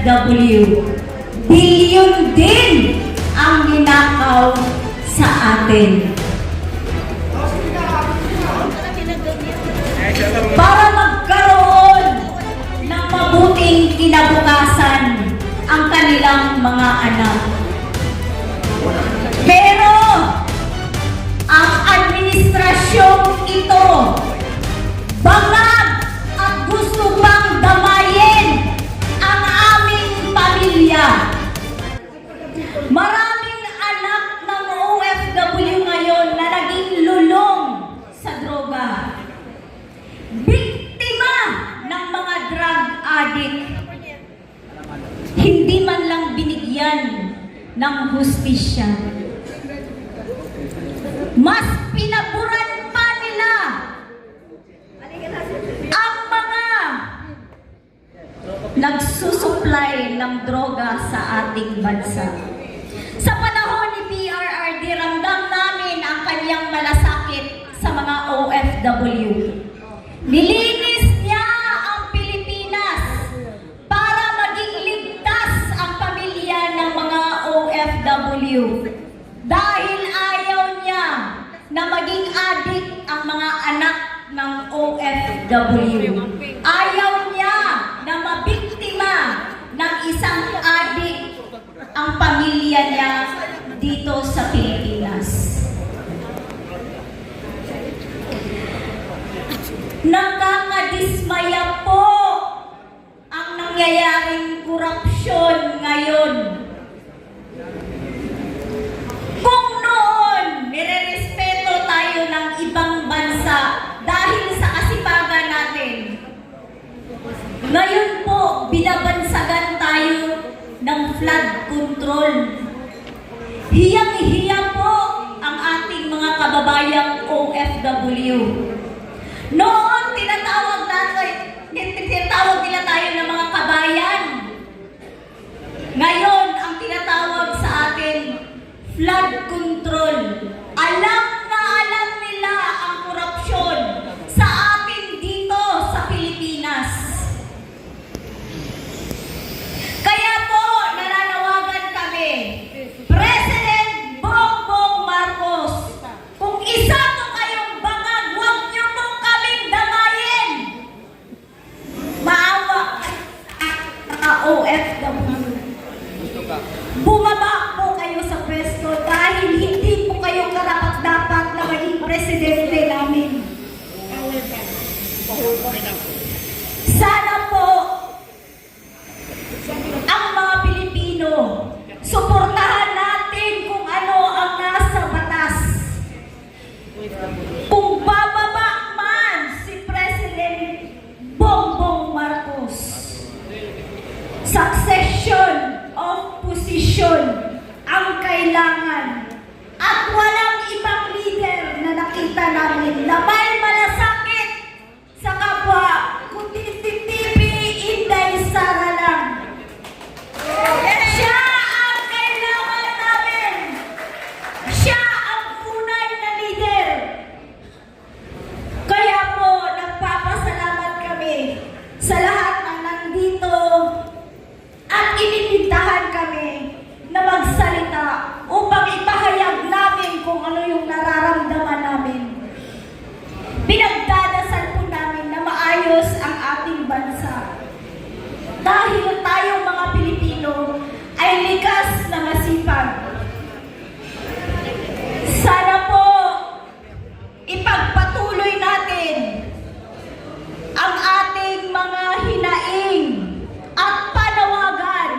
OFW. Bilyon din ang ninakaw sa atin. Para magkaroon ng mabuting kinabukasan ang kanilang mga anak. Pero ang administrasyong ito bangag at gusto pang damayin ang aming pamilya. Maraming anak ng OFW ngayon na naging lulong sa droga. Biktima ng mga drug addict. Hindi man lang binigyan ng hustisya. Mas pinaburan pa nila ang mga nagsusupply ng droga sa ating bansa. Sa panahon ni PRRD, ramdam namin ang kanyang malasakit sa mga OFW. Nilinis niya ang Pilipinas para maging ligtas ang pamilya ng mga OFW. Dahil ayaw niya na maging adik ang mga anak ng OFW. Ayaw niya na mabiktima ng isang adik ang pamilya niya dito sa Pilipinas. Nakakadismaya po ang nangyayaring korupsyon ngayon. Kung noon, nirerespeto tayo ng ibang bansa dahil sa kasipagan natin, ngayon po, binabansagan tayo ng flood control. Hiyang-hiya po ang ating mga kababayang OFW. Noon, tinatawag nila tayo ng mga kabayan. Ngayon, ang tinatawag sa atin, flood control. Alam na alam nila ang korupsyon sa atin dito sa Pilipinas. Kaya po, nananawagan kami, President Bongbong Marcos, kung isa po kayong bangag, huwag niyo pong kaming damayin. Maawa mga OFW. Bumaba po kayo sa pwesto dahil hindi po kayo karapat-dapat na maging presidente namin. Sana po ang mga Pilipino, suportahan natin kung ano ang nasa batas. Kung bababa man si President Bongbong Marcos, succession of position ang kailangan at walang ibang leader na nakita namin na may malasakit sa kapwa kundi si TV Inday Sara lang. Siya ang kailangan namin. Siya ang tunay na leader. Kaya po, nagpapasalamat kami sa lahat ng nandito at inibitahan kami na magsalita upang ipahayag namin kung ano yung nararamdaman namin. Pinagdadasal po namin na maayos ang ating bansa. Dahil tayong mga Pilipino ay likas na masipag. Sana po ipagpatuloy natin ang ating mga hinaing at panawagan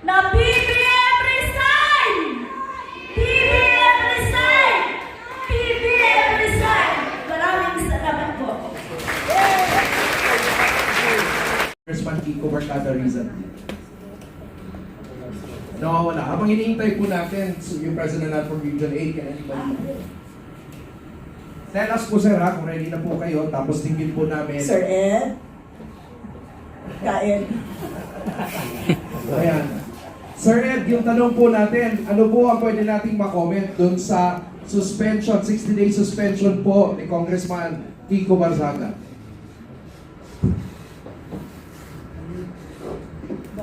na BBM resign! BBM resign! BBM resign! Maraming salamat po. Congressman Kiko Barcada Rizal. Nawawala. Habang hinihintay po natin yung President natin for Region 8, can anybody? Tell us po sir ha, kung ready na po kayo, tapos tingin po namin. Sir Ed? Kain. Ayan. Sir Ed, yung tanong po natin, ano po ang pwede nating makomment dun sa suspension, 60-day suspension po ni Congressman Kiko Barzaga?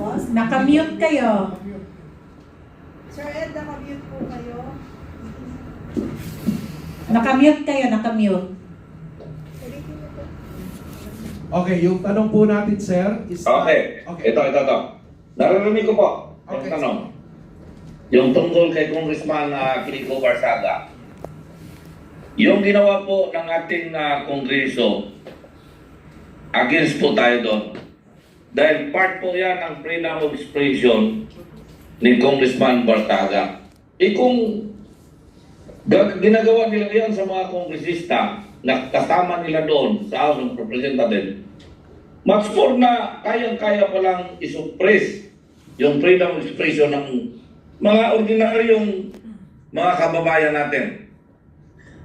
boss. Nakamute kayo. Sir Ed, nakamute po kayo. Nakamute kayo, nakamute. Okay, yung tanong po natin, sir, is... Okay. Ito. Naririnig ko po yung Okay. tanong. Yung tungkol kay Congressman Kiko Barsaga. Yung ginawa po ng ating Kongreso, against po tayo doon. Dahil part po yan ng freedom of expression ni Congressman Barsaga. Kung ginagawa nila yan sa mga kongresista na kasama nila doon sa House of Representatives, much more na kayang-kaya palang isuppress yung freedom of expression ng mga ordinaryong mga kababayan natin.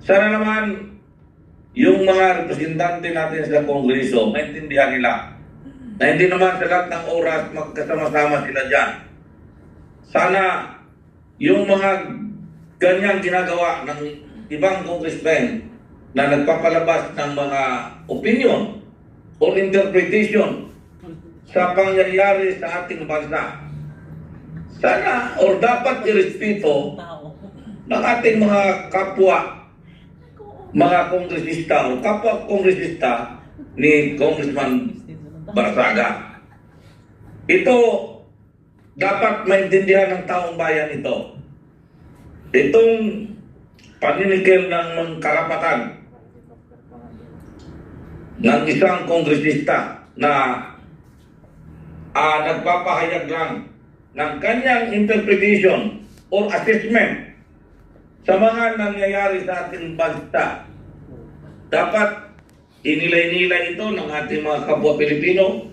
Sana naman yung mga representante natin sa Kongreso, maintindihan nila na hindi naman sa lahat ng oras magkasama-sama sila dyan. Sana yung mga ganyang ginagawa ng ibang congressmen na nagpapalabas ng mga opinion or interpretation sa pangyayari sa ating bansa. Sana or dapat irespeto ng ating mga kapwa, mga kongresista o kapwa kongresista ni Congressman Barsaga. Ito dapat maintindihan ng taong bayan ito. Itong paninigil ng karapatan ng isang kongresista na nagpapahayag lang ng kanyang interpretation or assessment sa mga nangyayari sa ating bansa. Dapat inilay-nilay ito ng ating mga kapwa Pilipino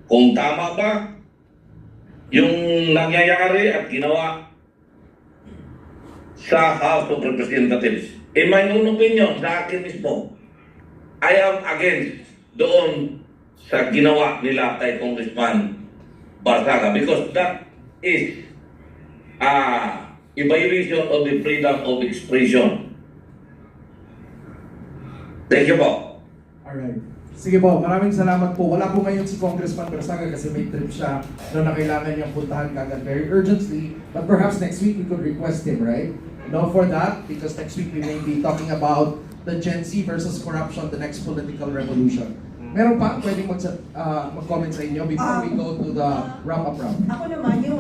kung tama ba yung nangyayari at ginawa sa House of Representatives. In my own opinion, sa akin mismo, I am against doon sa ginawa nila kay Congressman Barsaga because that is a violation of the freedom of expression. Thank you po. Alright. Sige po, maraming salamat po. Wala po ngayon si Congressman Barsaga kasi may trip siya na kailangan niyang puntahan kagad very urgently. But perhaps next week we could request him, right? No, for that, because next week we may be talking about the Gen Z versus corruption, the next political revolution. Meron pa pwedeng mag-comment sa inyo before we go to the wrap-up round? Ako naman, yung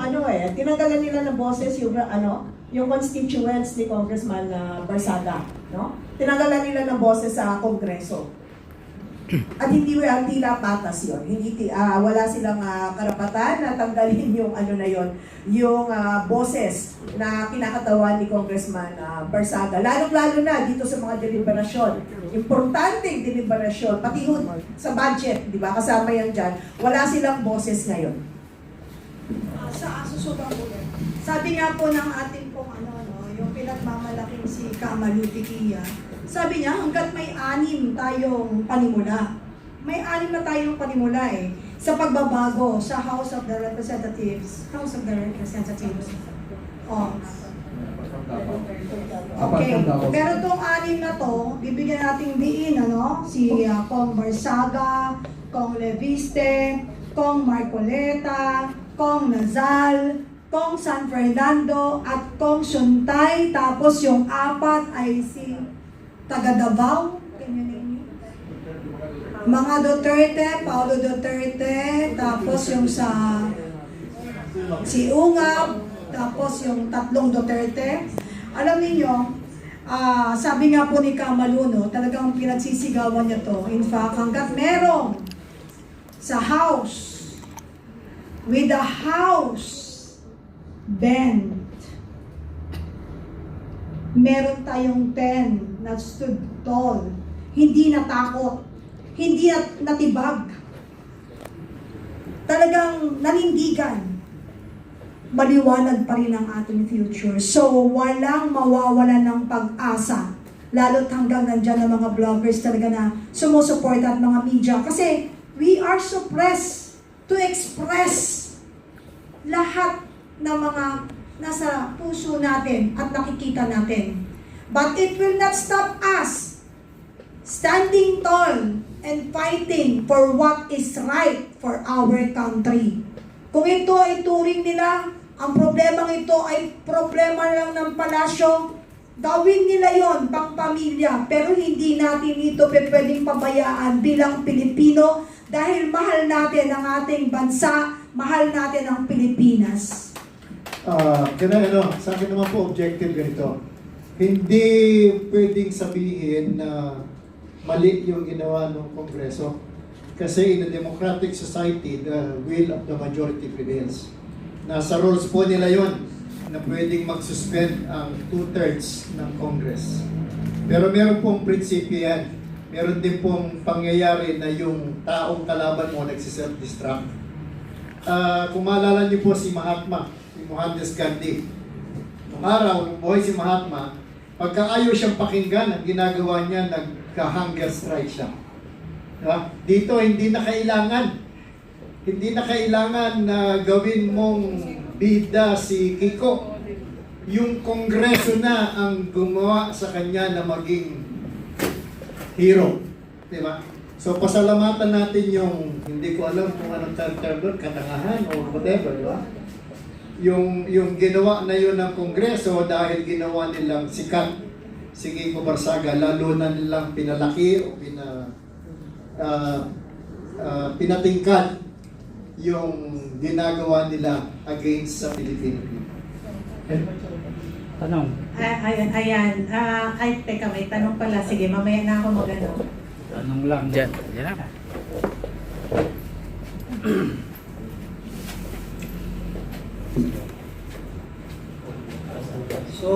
tinanggalan nila ng boses yung constituents ni Congressman Barsaga, no? Tinanggalan nila ng boses sa Kongreso. At hindi tila patas yun. Wala silang karapatan na tanggalin yung yung boses na kinakatawan ni Congressman Barsaga. Lalong-lalo na dito sa mga deliberasyon. Importanteng deliberasyon, pati sa budget, di ba? Kasama yan dyan. Wala silang boses ngayon. Sa susunod po yan. Sabi nga po ng ating pong yung pinagmamalaking si Kamalu Tikia, sabi niya hanggat may 6 tayong panimula. May 6 na tayong panimula sa pagbabago sa House of the Representatives. House of the Representatives. Oh. Okay. Pero itong 6 na to, bibigyan nating diin, si Kong Barsaga, Kong Leviste, Kong Marcoleta, Kong Nazal, Kong San Fernando, at Kong Suntay. Tapos yung 4 ay si taga Davao. Can you name me? Mga Duterte, Paulo Duterte, tapos yung si Ungab, tapos yung 3 Duterte. Alam niyo, sabi nga po ni Kamalu, talagang pinagsisigawan niya to. In fact, hanggat merong sa House, with the House bent, meron tayong 10 na stood tall, hindi natakot, hindi natibag, talagang nanindigan, maliwanag pa rin ang ating future. So, walang mawawala ng pag-asa, lalo't hanggang nandyan ang mga vloggers talaga na sumusuporta at mga media. Kasi, we are suppressed to express lahat ng mga nasa puso natin at nakikita natin. But it will not stop us standing tall and fighting for what is right for our country. Kung ito ay turing nila, ang problemang ito ay problema lang ng palasyo, gawin nila yon pang pamilya. Pero hindi natin ito pwedeng pabayaan bilang Pilipino dahil mahal natin ang ating bansa, mahal natin ang Pilipinas. Sa akin naman po, objective ganito. Hindi pwedeng sabihin na mali yung ginawa ng Kongreso. Kasi in a democratic society, the will of the majority prevails. Nasa rules po nila yon na pwedeng mag-suspend ang 2/3 ng Congress. Pero meron pong prinsipyo yan. Meron din pong pangyayari na yung taong kalaban mo nagsiself-destruct. Kung maalala niyo po si Mahatma, si Mohandas Gandhi. Nung araw, nung buhay si Mahatma, pagka ayaw siyang pakinggan, ang ginagawa niya, nagka-hunger strike siya. Diba? Dito, hindi na kailangan na gawin mong bida si Kiko. Yung Kongreso na ang gumawa sa kanya na maging hero. Diba? So, pasalamatan natin yung, hindi ko alam kung anong term doon, katangahan o whatever, diba? Yung ginawa na yun ng Kongreso dahil ginawa nilang sikat si Kiko Barsaga, lalo na nilang pinalaki o pinatingkad yung ginagawa nila against sa Pilipino. Tanong. Ayan. Ay, teka, may tanong pala. Sige, mamaya na ako magano. Tanong lang. Diyan na. So,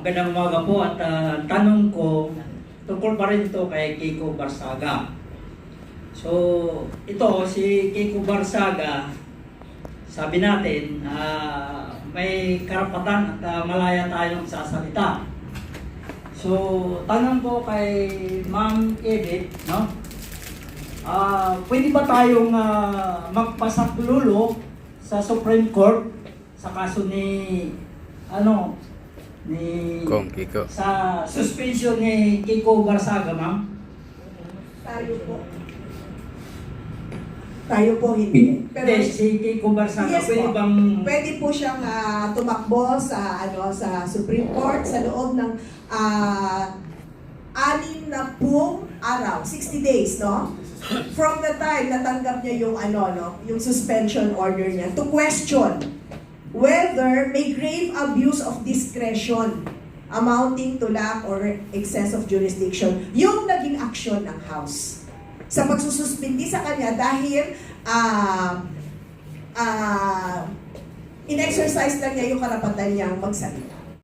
magandang umaga po at tanong ko, tungkol pa rin ito kay Kiko Barsaga. So, ito si Kiko Barsaga, sabi natin, may karapatan at malaya tayong sasalita. So, tanong ko kay Ma'am Edith, no? Pwede ba tayong magpasaklolo sa Supreme Court sa kaso ni Kong Kiko. sa suspension ni Kiko Barsaga, ma'am? Tayo po hindi. Hindi, si Kiko Barsaga, Yes pwede po. bang... Pwede po siyang tumakbo sa sa Supreme Court sa loob ng 60 araw, 60 days, no? From the time natanggap niya yung yung suspension order niya to question whether may grave abuse of discretion amounting to lack or excess of jurisdiction yung naging action ng House sa pagsususpindi sa kanya dahil in-exercise lang niya yung karapatan niyang magsalita.